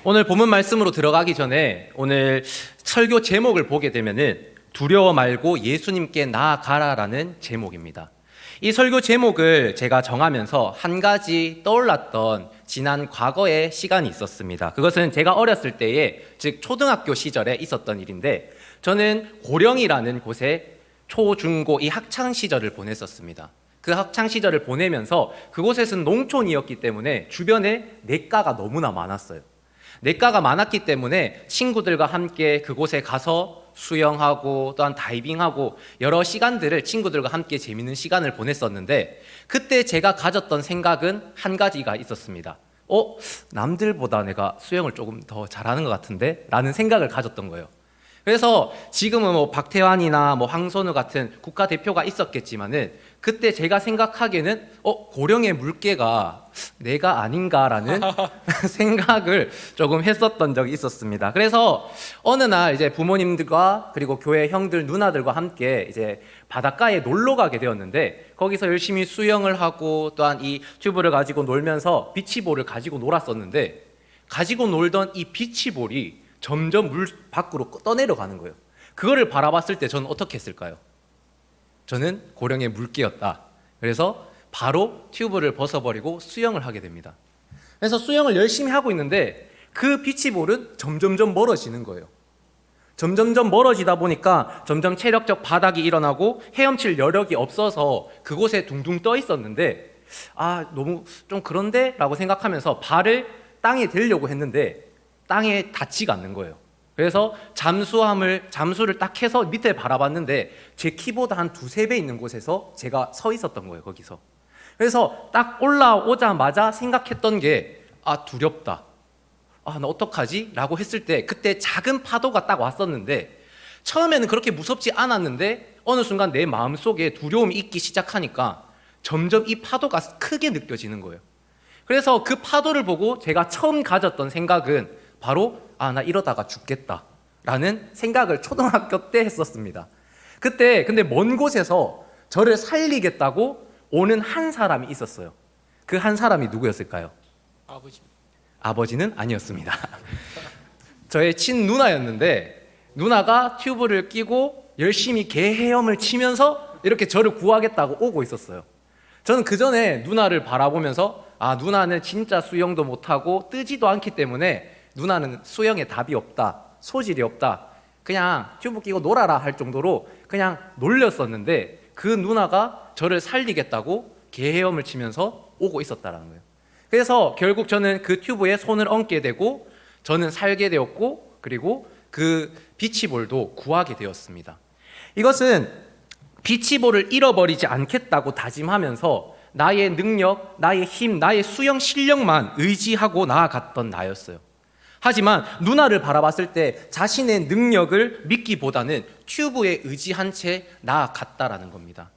오늘 본문 말씀으로 들어가기 전에 오늘 설교 제목을 보게 되면은 두려워 말고 예수님께 나아가라라는 제목입니다. 이 설교 제목을 제가 정하면서 한 가지 떠올랐던 지난 과거의 시간이 있었습니다. 그것은 제가 어렸을 때에, 즉 초등학교 시절에 있었던 일인데, 저는 고령이라는 곳에 초, 중, 고 이 학창 시절을 보냈었습니다. 그 학창 시절을 보내면서 그곳에서는 농촌이었기 때문에 주변에 냇가가 너무나 많았어요. 냇가가 많았기 때문에 친구들과 함께 그곳에 가서 수영하고 또한 다이빙하고 여러 시간들을 친구들과 함께 재밌는 시간을 보냈었는데, 그때 제가 가졌던 생각은 한 가지가 있었습니다. 남들보다 내가 수영을 조금 더 잘하는 것 같은데? 라는 생각을 가졌던 거예요. 그래서 지금은 박태환이나 황선우 같은 국가대표가 있었겠지만은, 그때 제가 생각하기에는 고령의 물개가 내가 아닌가라는 생각을 조금 했었던 적이 있었습니다. 그래서 어느 날 이제 부모님들과 그리고 교회 형들 누나들과 함께 이제 바닷가에 놀러 가게 되었는데, 거기서 열심히 수영을 하고 또한 이 튜브를 가지고 놀면서 비치볼을 가지고 놀았었는데, 가지고 놀던 이 비치볼이 점점 물 밖으로 떠내려가는 거예요. 그거를 바라봤을 때 저는 어떻게 했을까요? 저는 고령의 물개였다. 그래서 바로 튜브를 벗어버리고 수영을 하게 됩니다. 그래서 수영을 열심히 하고 있는데 그 비치볼은 점점점 멀어지는 거예요. 점점점 멀어지다 보니까 점점 체력적 바닥이 일어나고 헤엄칠 여력이 없어서 그곳에 둥둥 떠 있었는데, 너무 좀 그런데? 라고 생각하면서 발을 땅에 대려고 했는데 땅에 닿지가 않는 거예요. 그래서 잠수를 딱 해서 밑에 바라봤는데 제 키보다 한 두세 배 있는 곳에서 제가 서 있었던 거예요, 거기서. 그래서 딱 올라오자마자 생각했던 게, 두렵다. 나 어떡하지? 라고 했을 때 그때 작은 파도가 딱 왔었는데, 처음에는 그렇게 무섭지 않았는데 어느 순간 내 마음속에 두려움이 있기 시작하니까 점점 이 파도가 크게 느껴지는 거예요. 그래서 그 파도를 보고 제가 처음 가졌던 생각은 바로 나 이러다가 죽겠다 라는 생각을 초등학교 때 했었습니다. 그때 근데 먼 곳에서 저를 살리겠다고 오는 한 사람이 있었어요. 그 한 사람이 누구였을까요? 아버지는 아니었습니다. 저의 친누나였는데, 누나가 튜브를 끼고 열심히 개 헤엄을 치면서 이렇게 저를 구하겠다고 오고 있었어요. 저는 그 전에 누나를 바라보면서 누나는 진짜 수영도 못하고 뜨지도 않기 때문에 누나는 수영에 답이 없다, 소질이 없다, 그냥 튜브 끼고 놀아라 할 정도로 그냥 놀렸었는데, 그 누나가 저를 살리겠다고 개 헤엄을 치면서 오고 있었다는 거예요. 그래서 결국 저는 그 튜브에 손을 얹게 되고 저는 살게 되었고, 그리고 그 비치볼도 구하게 되었습니다. 이것은 비치볼을 잃어버리지 않겠다고 다짐하면서 나의 능력, 나의 힘, 나의 수영 실력만 의지하고 나아갔던 나였어요. 하지만 누나를 바라봤을 때 자신의 능력을 믿기보다는 튜브에 의지한 채 나아갔다라는 겁니다.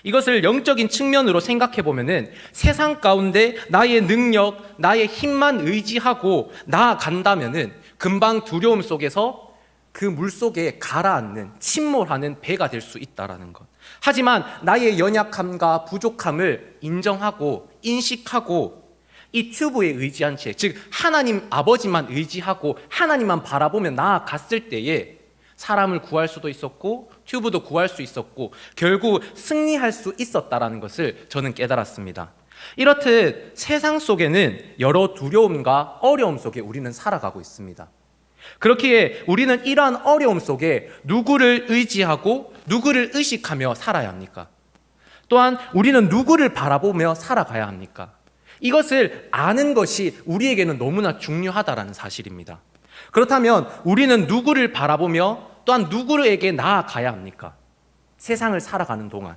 이것을 영적인 측면으로 생각해 보면은, 세상 가운데 나의 능력, 나의 힘만 의지하고 나아간다면은 금방 두려움 속에서 그 물 속에 가라앉는, 침몰하는 배가 될 수 있다라는 것. 하지만 나의 연약함과 부족함을 인정하고 인식하고 이 튜브에 의지한 채, 즉 하나님 아버지만 의지하고 하나님만 바라보며 나아갔을 때에 사람을 구할 수도 있었고 튜브도 구할 수 있었고 결국 승리할 수 있었다라는 것을 저는 깨달았습니다. 이렇듯 세상 속에는 여러 두려움과 어려움 속에 우리는 살아가고 있습니다. 그렇기에 우리는 이러한 어려움 속에 누구를 의지하고 누구를 의식하며 살아야 합니까? 또한 우리는 누구를 바라보며 살아가야 합니까? 이것을 아는 것이 우리에게는 너무나 중요하다는 사실입니다. 그렇다면 우리는 누구를 바라보며 또한 누구에게 나아가야 합니까? 세상을 살아가는 동안.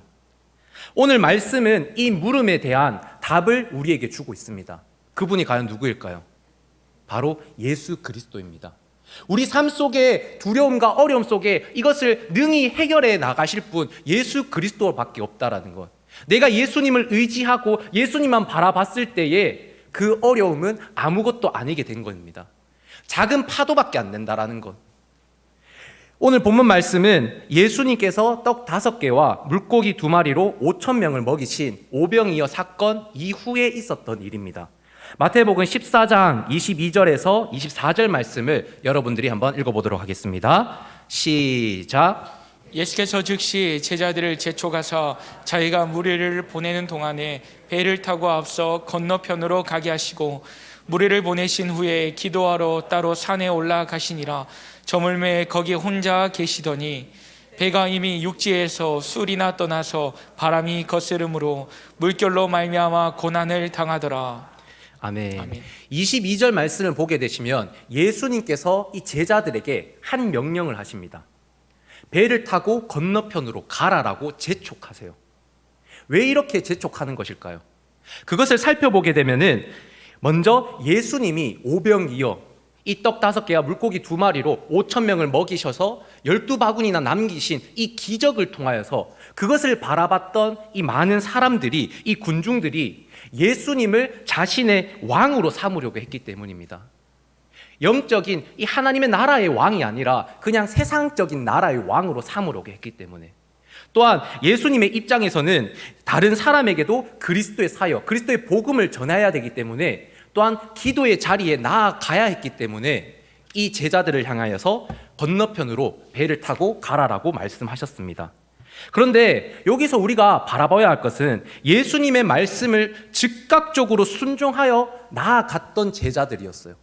오늘 말씀은 이 물음에 대한 답을 우리에게 주고 있습니다. 그분이 과연 누구일까요? 바로 예수 그리스도입니다. 우리 삶 속에 두려움과 어려움 속에 이것을 능히 해결해 나가실 분 예수 그리스도밖에 없다라는 것. 내가 예수님을 의지하고 예수님만 바라봤을 때에 그 어려움은 아무것도 아니게 된 겁니다. 작은 파도밖에 안 된다라는 것. 오늘 본문 말씀은 예수님께서 떡 5개와 물고기 2마리로 5,000명을 먹이신 오병이어 사건 이후에 있었던 일입니다. 마태복음 14장 22절에서 24절 말씀을 여러분들이 한번 읽어보도록 하겠습니다. 시작. 예수께서 즉시 제자들을 재촉하사 자기가 무리를 보내는 동안에 배를 타고 앞서 건너편으로 가게 하시고 무리를 보내신 후에 기도하러 따로 산에 올라가시니라. 저물매 거기 혼자 계시더니 배가 이미 육지에서 술이나 떠나서 바람이 거스름으로 물결로 말미암아 고난을 당하더라. 아멘. 아멘. 22절 말씀을 보게 되시면 예수님께서 이 제자들에게 한 명령을 하십니다. 배를 타고 건너편으로 가라라고 재촉하세요. 왜 이렇게 재촉하는 것일까요? 그것을 살펴보게 되면은 먼저 예수님이 오병이어 이 떡 5개와 물고기 2마리로 5,000명을 먹이셔서 12바구니나 남기신 이 기적을 통하여서 그것을 바라봤던 이 많은 사람들이, 이 군중들이 예수님을 자신의 왕으로 삼으려고 했기 때문입니다. 영적인 이 하나님의 나라의 왕이 아니라 그냥 세상적인 나라의 왕으로 삼으려고 했기 때문에, 또한 예수님의 입장에서는 다른 사람에게도 그리스도의 사역, 그리스도의 복음을 전해야 되기 때문에, 또한 기도의 자리에 나아가야 했기 때문에 이 제자들을 향하여서 건너편으로 배를 타고 가라라고 말씀하셨습니다. 그런데 여기서 우리가 바라봐야 할 것은 예수님의 말씀을 즉각적으로 순종하여 나아갔던 제자들이었어요.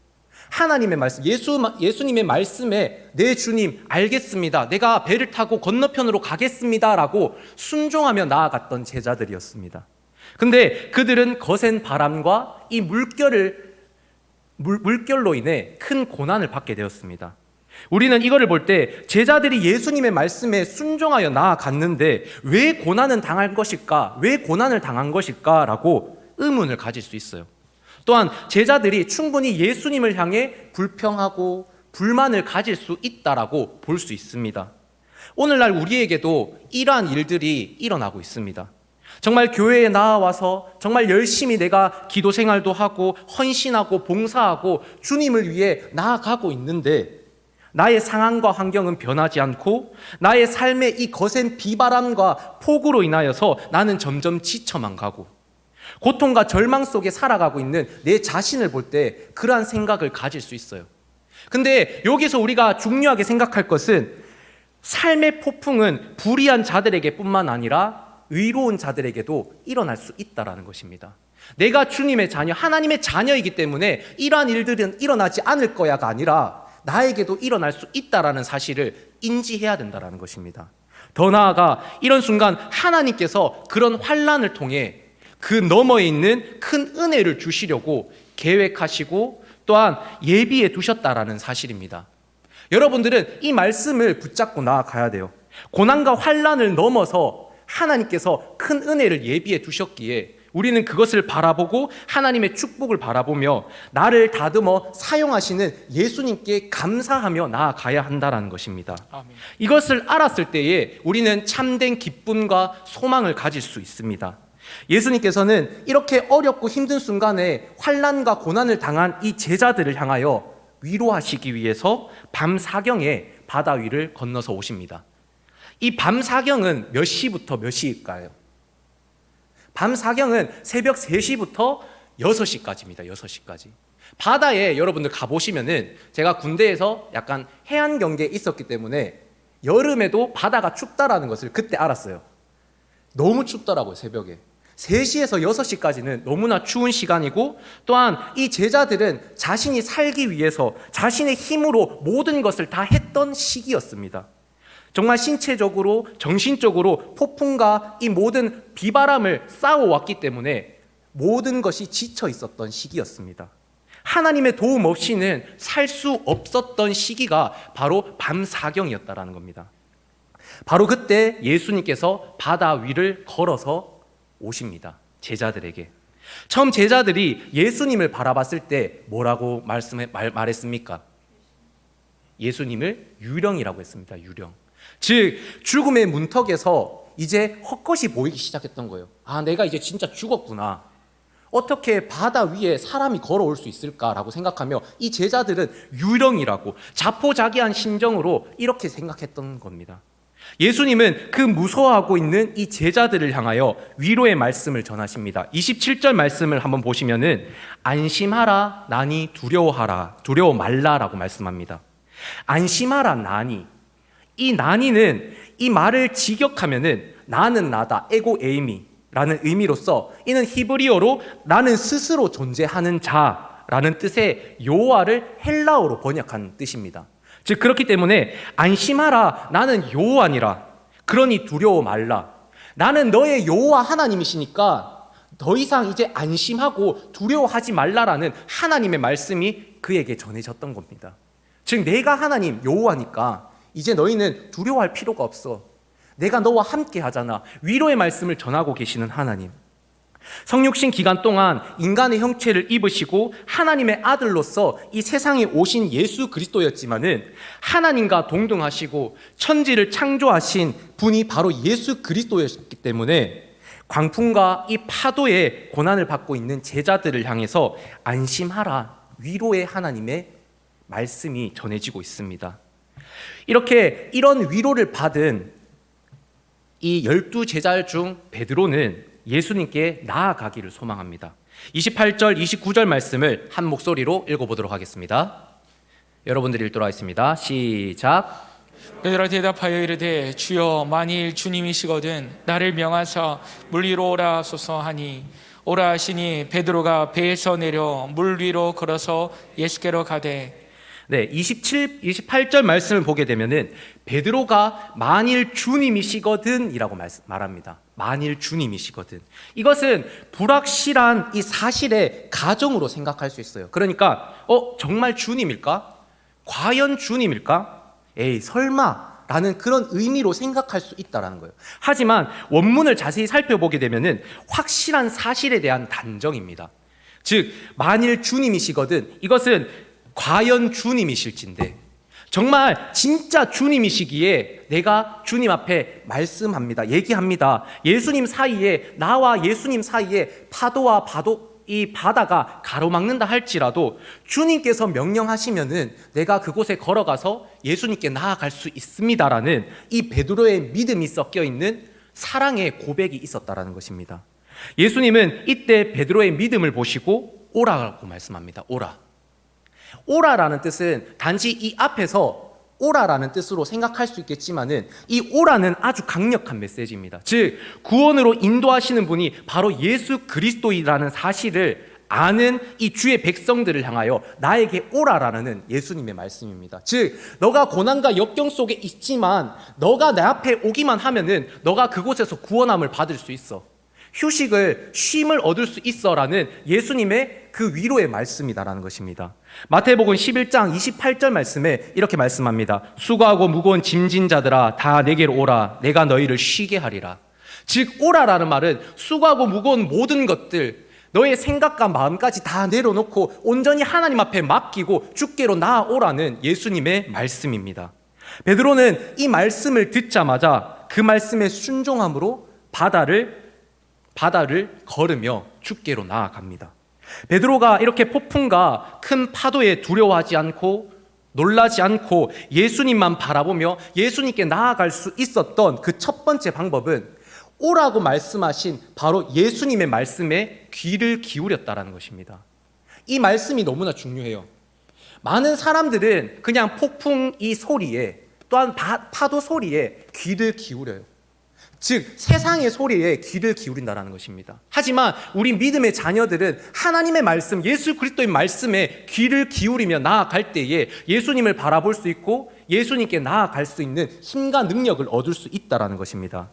하나님의 말씀, 예수님의 말씀에 네 주님 알겠습니다, 내가 배를 타고 건너편으로 가겠습니다 라고 순종하며 나아갔던 제자들이었습니다. 근데 그들은 거센 바람과 이 물결로 인해 큰 고난을 받게 되었습니다. 우리는 이거를 볼 때 제자들이 예수님의 말씀에 순종하여 나아갔는데 왜 고난은 당할 것일까? 왜 고난을 당한 것일까? 라고 의문을 가질 수 있어요. 또한 제자들이 충분히 예수님을 향해 불평하고 불만을 가질 수 있다라고 볼 수 있습니다. 오늘날 우리에게도 이러한 일들이 일어나고 있습니다. 정말 교회에 나와서 정말 열심히 내가 기도 생활도 하고 헌신하고 봉사하고 주님을 위해 나아가고 있는데 나의 상황과 환경은 변하지 않고 나의 삶의 이 거센 비바람과 폭우로 인하여서 나는 점점 지쳐만 가고 고통과 절망 속에 살아가고 있는 내 자신을 볼 때 그러한 생각을 가질 수 있어요. 근데 여기서 우리가 중요하게 생각할 것은 삶의 폭풍은 불의한 자들에게 뿐만 아니라 의로운 자들에게도 일어날 수 있다는 것입니다. 내가 주님의 자녀, 하나님의 자녀이기 때문에 이러한 일들은 일어나지 않을 거야가 아니라 나에게도 일어날 수 있다는 사실을 인지해야 된다는 것입니다. 더 나아가 이런 순간 하나님께서 그런 환난을 통해 그 너머에 있는 큰 은혜를 주시려고 계획하시고 또한 예비해 두셨다라는 사실입니다. 여러분들은 이 말씀을 붙잡고 나아가야 돼요. 고난과 환난을 넘어서 하나님께서 큰 은혜를 예비해 두셨기에 우리는 그것을 바라보고 하나님의 축복을 바라보며 나를 다듬어 사용하시는 예수님께 감사하며 나아가야 한다는 것입니다. 아멘. 이것을 알았을 때에 우리는 참된 기쁨과 소망을 가질 수 있습니다. 예수님께서는 이렇게 어렵고 힘든 순간에 환난과 고난을 당한 이 제자들을 향하여 위로하시기 위해서 밤사경에 바다 위를 건너서 오십니다. 이 밤사경은 몇 시부터 몇 시일까요? 밤사경은 새벽 3시부터 6시까지입니다. 6시까지. 바다에 여러분들 가보시면은 제가 군대에서 약간 해안 경계에 있었기 때문에 여름에도 바다가 춥다라는 것을 그때 알았어요. 너무 춥더라고요, 새벽에. 3시에서 6시까지는 너무나 추운 시간이고 또한 이 제자들은 자신이 살기 위해서 자신의 힘으로 모든 것을 다 했던 시기였습니다. 정말 신체적으로 정신적으로 폭풍과 이 모든 비바람을 싸워왔기 때문에 모든 것이 지쳐 있었던 시기였습니다. 하나님의 도움 없이는 살 수 없었던 시기가 바로 밤사경이었다라는 겁니다. 바로 그때 예수님께서 바다 위를 걸어서 오십니다. 제자들에게. 처음 제자들이 예수님을 바라봤을 때 뭐라고 말했습니까? 예수님을 유령이라고 했습니다. 유령. 즉 죽음의 문턱에서 이제 헛것이 보이기 시작했던 거예요. 아, 내가 이제 진짜 죽었구나. 어떻게 바다 위에 사람이 걸어올 수 있을까라고 생각하며 이 제자들은 유령이라고 자포자기한 심정으로 이렇게 생각했던 겁니다. 예수님은 그 무서워하고 있는 이 제자들을 향하여 위로의 말씀을 전하십니다. 27절 말씀을 한번 보시면은 안심하라 나니 두려워 말라라고 말씀합니다. 안심하라 나니, 이 나니는 이 말을 직역하면은 나는 나다, 에고 에이미라는 의미로서 이는 히브리어로 나는 스스로 존재하는 자라는 뜻의 여호와를 헬라어로 번역한 뜻입니다. 즉 그렇기 때문에 안심하라 나는 여호와니라, 그러니 두려워 말라. 나는 너의 여호와 하나님이시니까 더 이상 이제 안심하고 두려워하지 말라라는 하나님의 말씀이 그에게 전해졌던 겁니다. 즉 내가 하나님 여호와니까 이제 너희는 두려워할 필요가 없어. 내가 너와 함께 하잖아. 위로의 말씀을 전하고 계시는 하나님. 성육신 기간 동안 인간의 형체를 입으시고 하나님의 아들로서 이 세상에 오신 예수 그리스도였지만은 하나님과 동등하시고 천지를 창조하신 분이 바로 예수 그리스도였기 때문에 광풍과 이 파도의 고난을 받고 있는 제자들을 향해서 안심하라, 위로의 하나님의 말씀이 전해지고 있습니다. 이런 위로를 받은 이 12제자 중 베드로는 예수님께 나아가기를 소망합니다. 28절, 29절 말씀을 한 목소리로 읽어보도록 하겠습니다. 여러분들이 읽도록 하겠습니다. 시작. 베드로가 대답하여 이르되 주여 만일 주님이시거든 나를 명하사 물 위로 오라 하소서 하니 오라 하시니 베드로가 배에서 내려 물 위로 걸어서 예수께로 가되. 네, 28절 말씀을 보게 되면은 베드로가 만일 주님이시거든 이라고 말합니다. 만일 주님이시거든. 이것은 불확실한 이 사실의 가정으로 생각할 수 있어요. 그러니까 정말 주님일까? 과연 주님일까? 에이 설마 라는 그런 의미로 생각할 수 있다는 거예요. 하지만 원문을 자세히 살펴보게 되면은 확실한 사실에 대한 단정입니다. 즉 만일 주님이시거든, 이것은 과연 주님이실진데, 정말 진짜 주님이시기에 내가 주님 앞에 말씀합니다. 얘기합니다. 예수님 사이에, 나와 예수님 사이에 파도와 이 바다가 가로막는다 할지라도 주님께서 명령하시면은 내가 그곳에 걸어가서 예수님께 나아갈 수 있습니다라는 이 베드로의 믿음이 섞여 있는 사랑의 고백이 있었다라는 것입니다. 예수님은 이때 베드로의 믿음을 보시고 오라고 말씀합니다. 오라라는 뜻은 단지 이 앞에서 오라라는 뜻으로 생각할 수 있겠지만은 이 오라는 아주 강력한 메시지입니다. 즉 구원으로 인도하시는 분이 바로 예수 그리스도이라는 사실을 아는 이 주의 백성들을 향하여 나에게 오라라는 예수님의 말씀입니다. 즉 너가 고난과 역경 속에 있지만 너가 내 앞에 오기만 하면은 너가 그곳에서 구원함을 받을 수 있어. 쉼을 얻을 수 있어라는 예수님의 그 위로의 말씀이다라는 것입니다. 마태복음 11장 28절 말씀에 이렇게 말씀합니다. 수고하고 무거운 짐진 자들아 다 내게로 오라, 내가 너희를 쉬게 하리라. 즉 오라라는 말은 수고하고 무거운 모든 것들, 너의 생각과 마음까지 다 내려놓고 온전히 하나님 앞에 맡기고 주께로 나아오라는 예수님의 말씀입니다. 베드로는 이 말씀을 듣자마자 그 말씀에 순종함으로 바다를 걸으며 주께로 나아갑니다. 베드로가 이렇게 폭풍과 큰 파도에 두려워하지 않고 놀라지 않고 예수님만 바라보며 예수님께 나아갈 수 있었던 그 첫 번째 방법은 오라고 말씀하신 바로 예수님의 말씀에 귀를 기울였다라는 것입니다. 이 말씀이 너무나 중요해요. 많은 사람들은 그냥 폭풍 이 소리에, 또한 파도 소리에 귀를 기울여요. 즉 세상의 소리에 귀를 기울인다는 것입니다. 하지만 우리 믿음의 자녀들은 하나님의 말씀, 예수 그리스도의 말씀에 귀를 기울이며 나아갈 때에 예수님을 바라볼 수 있고 예수님께 나아갈 수 있는 힘과 능력을 얻을 수 있다는 것입니다.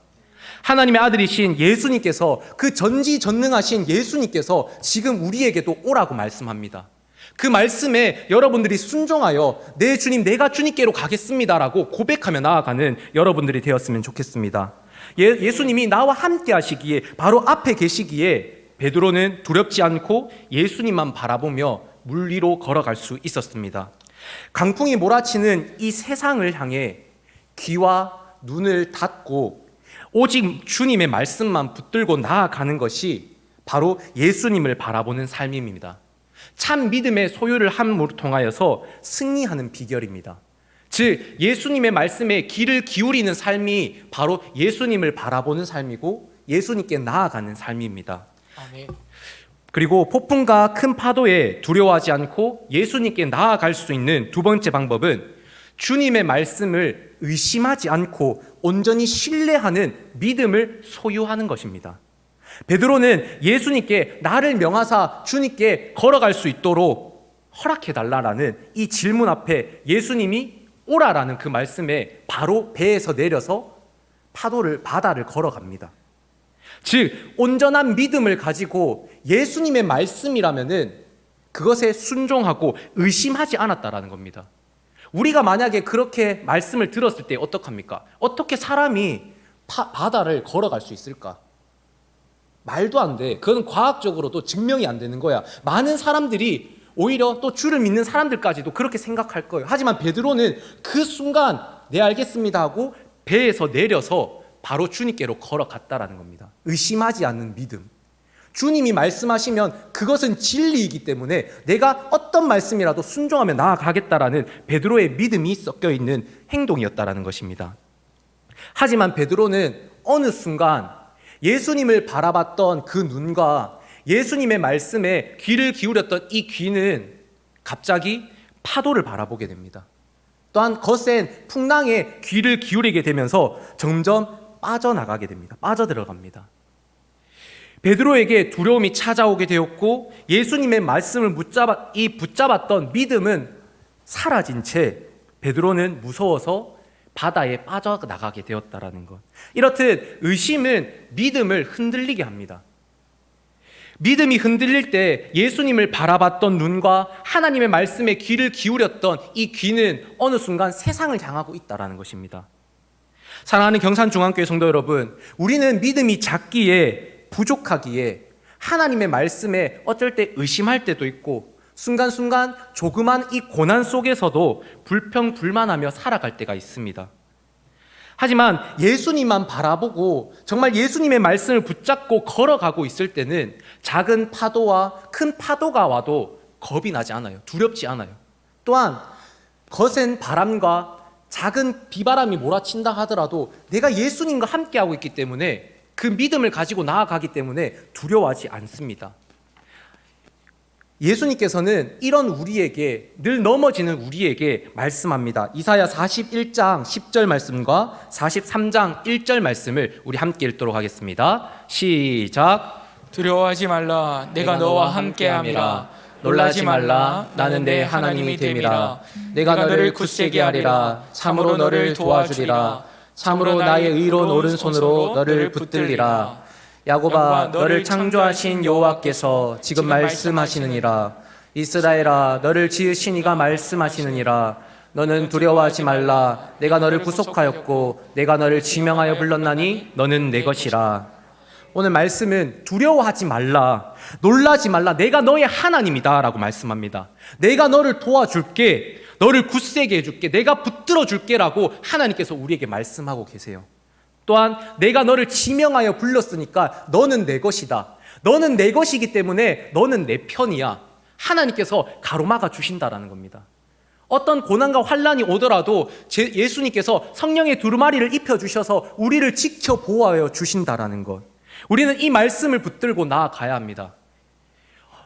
하나님의 아들이신 예수님께서, 그 전지전능하신 예수님께서 지금 우리에게도 오라고 말씀합니다. 그 말씀에 여러분들이 순종하여 내 주님, 내가 주님께로 가겠습니다라고 고백하며 나아가는 여러분들이 되었으면 좋겠습니다. 예수님이 나와 함께 하시기에, 바로 앞에 계시기에 베드로는 두렵지 않고 예수님만 바라보며 물 위로 걸어갈 수 있었습니다. 강풍이 몰아치는 이 세상을 향해 귀와 눈을 닫고 오직 주님의 말씀만 붙들고 나아가는 것이 바로 예수님을 바라보는 삶입니다. 참 믿음의 소유를 함으로 통하여서 승리하는 비결입니다. 즉 예수님의 말씀에 귀를 기울이는 삶이 바로 예수님을 바라보는 삶이고 예수님께 나아가는 삶입니다. 아멘. 그리고 폭풍과 큰 파도에 두려워하지 않고 예수님께 나아갈 수 있는 두 번째 방법은 주님의 말씀을 의심하지 않고 온전히 신뢰하는 믿음을 소유하는 것입니다. 베드로는 예수님께 나를 명하사 주님께 걸어갈 수 있도록 허락해달라라는 이 질문 앞에 예수님이 오라라는 그 말씀에 바로 배에서 내려서 바다를 걸어갑니다. 즉 온전한 믿음을 가지고 예수님의 말씀이라면은 그것에 순종하고 의심하지 않았다라는 겁니다. 우리가 만약에 그렇게 말씀을 들었을 때 어떡합니까? 어떻게 사람이 바다를 걸어갈 수 있을까? 말도 안 돼. 그건 과학적으로도 증명이 안 되는 거야. 많은 사람들이 오히려 또 주를 믿는 사람들까지도 그렇게 생각할 거예요. 하지만 베드로는 그 순간 네 알겠습니다 하고 배에서 내려서 바로 주님께로 걸어갔다라는 겁니다. 의심하지 않는 믿음. 주님이 말씀하시면 그것은 진리이기 때문에 내가 어떤 말씀이라도 순종하며 나아가겠다라는 베드로의 믿음이 섞여 있는 행동이었다라는 것입니다. 하지만 베드로는 어느 순간 예수님을 바라봤던 그 눈과 예수님의 말씀에 귀를 기울였던 이 귀는 갑자기 파도를 바라보게 됩니다. 또한 거센 풍랑에 귀를 기울이게 되면서 점점 빠져나가게 됩니다. 빠져들어갑니다. 베드로에게 두려움이 찾아오게 되었고 예수님의 말씀을 붙잡았던 믿음은 사라진 채 베드로는 무서워서 바다에 빠져나가게 되었다라는 것. 이렇듯 의심은 믿음을 흔들리게 합니다. 믿음이 흔들릴 때 예수님을 바라봤던 눈과 하나님의 말씀에 귀를 기울였던 이 귀는 어느 순간 세상을 향하고 있다라는 것입니다. 사랑하는 경산중앙교회 성도 여러분, 우리는 믿음이 작기에 부족하기에 하나님의 말씀에 어쩔 때 의심할 때도 있고 순간순간 조그만 이 고난 속에서도 불평불만하며 살아갈 때가 있습니다. 하지만 예수님만 바라보고 정말 예수님의 말씀을 붙잡고 걸어가고 있을 때는 작은 파도와 큰 파도가 와도 겁이 나지 않아요. 두렵지 않아요. 또한 거센 바람과 작은 비바람이 몰아친다 하더라도 내가 예수님과 함께하고 있기 때문에 그 믿음을 가지고 나아가기 때문에 두려워하지 않습니다. 예수님께서는 이런 우리에게, 늘 넘어지는 우리에게 말씀합니다. 이사야 41장 10절 말씀과 43장 1절 말씀을 우리 함께 읽도록 하겠습니다. 시작. 두려워하지 말라. 내가 너와 함께함이라. 놀라지 말라. 나는 내 하나님이 됨이라. 내가 너를 굳세게 하리라. 참으로 너를 도와주리라. 참으로 나의 의로운 오른손으로 너를 붙들리라. 야곱아, 너를 창조하신 여호와께서 지금 말씀하시느니라. 이스라엘아, 너를 지으신 이가 말씀하시느니라. 너는 두려워하지 말라. 내가 너를 구속하였고 내가 너를 지명하여 불렀나니 너는 내 것이라. 오늘 말씀은 두려워하지 말라, 놀라지 말라, 내가 너의 하나님이다 라고 말씀합니다. 내가 너를 도와줄게, 너를 굳세게 해줄게, 내가 붙들어 줄게 라고 하나님께서 우리에게 말씀하고 계세요. 또한 내가 너를 지명하여 불렀으니까 너는 내 것이다. 너는 내 것이기 때문에 너는 내 편이야. 하나님께서 가로막아 주신다라는 겁니다. 어떤 고난과 환난이 오더라도 예수님께서 성령의 두루마리를 입혀주셔서 우리를 지켜 보호하여 주신다라는 것. 우리는 이 말씀을 붙들고 나아가야 합니다.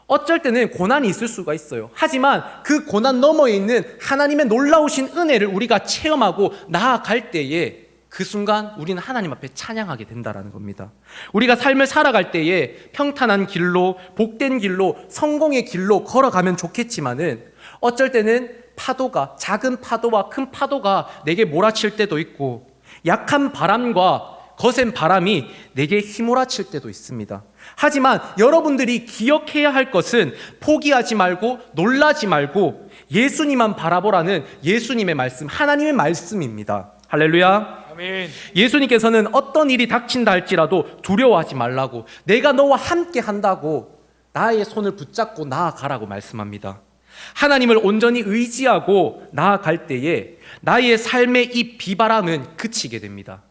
어쩔 때는 고난이 있을 수가 있어요. 하지만 그 고난 너머에 있는 하나님의 놀라우신 은혜를 우리가 체험하고 나아갈 때에 그 순간 우리는 하나님 앞에 찬양하게 된다는 겁니다. 우리가 삶을 살아갈 때에 평탄한 길로, 복된 길로, 성공의 길로 걸어가면 좋겠지만은 어쩔 때는 파도가, 작은 파도와 큰 파도가 내게 몰아칠 때도 있고 약한 바람과 거센 바람이 내게 휘몰아칠 때도 있습니다. 하지만 여러분들이 기억해야 할 것은 포기하지 말고 놀라지 말고 예수님만 바라보라는 예수님의 말씀, 하나님의 말씀입니다. 할렐루야. 아멘. 예수님께서는 어떤 일이 닥친다 할지라도 두려워하지 말라고, 내가 너와 함께 한다고 나의 손을 붙잡고 나아가라고 말씀합니다. 하나님을 온전히 의지하고 나아갈 때에 나의 삶의 이 비바람은 그치게 됩니다.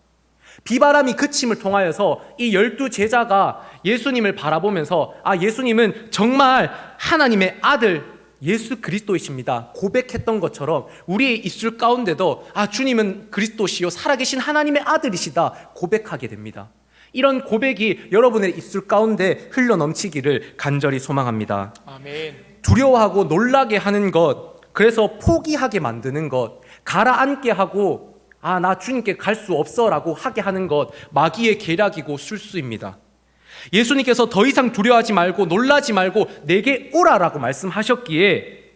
비바람이 그침을 통하여서 이 12제자가 예수님을 바라보면서 예수님은 정말 하나님의 아들, 예수 그리스도이십니다 고백했던 것처럼 우리의 입술 가운데도 주님은 그리스도시요 살아계신 하나님의 아들이시다 고백하게 됩니다. 이런 고백이 여러분의 입술 가운데 흘러넘치기를 간절히 소망합니다. 아멘. 두려워하고 놀라게 하는 것, 그래서 포기하게 만드는 것, 가라앉게 하고 나 주님께 갈 수 없어 라고 하게 하는 것, 마귀의 계략이고 술수입니다. 예수님께서 더 이상 두려워하지 말고 놀라지 말고 내게 오라라고 말씀하셨기에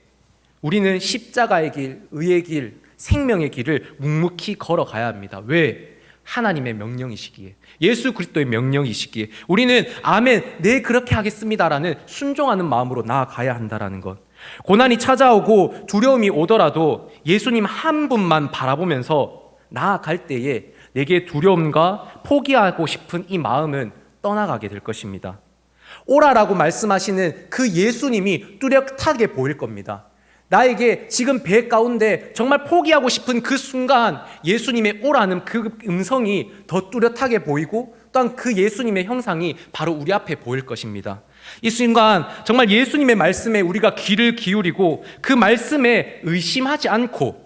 우리는 십자가의 길, 의의 길, 생명의 길을 묵묵히 걸어가야 합니다. 왜? 하나님의 명령이시기에, 예수 그리스도의 명령이시기에 우리는 아멘, 네 그렇게 하겠습니다라는 순종하는 마음으로 나아가야 한다라는 것. 고난이 찾아오고 두려움이 오더라도 예수님 한 분만 바라보면서 나아갈 때에 내게 두려움과 포기하고 싶은 이 마음은 떠나가게 될 것입니다. 오라라고 말씀하시는 그 예수님이 뚜렷하게 보일 겁니다. 나에게 지금 배 가운데 정말 포기하고 싶은 그 순간 예수님의 오라는 그 음성이 더 뚜렷하게 보이고 또한 그 예수님의 형상이 바로 우리 앞에 보일 것입니다. 이 순간 정말 예수님의 말씀에 우리가 귀를 기울이고 그 말씀에 의심하지 않고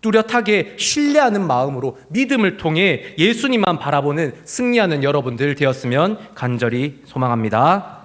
뚜렷하게 신뢰하는 마음으로 믿음을 통해 예수님만 바라보는 승리하는 여러분들 되었으면 간절히 소망합니다.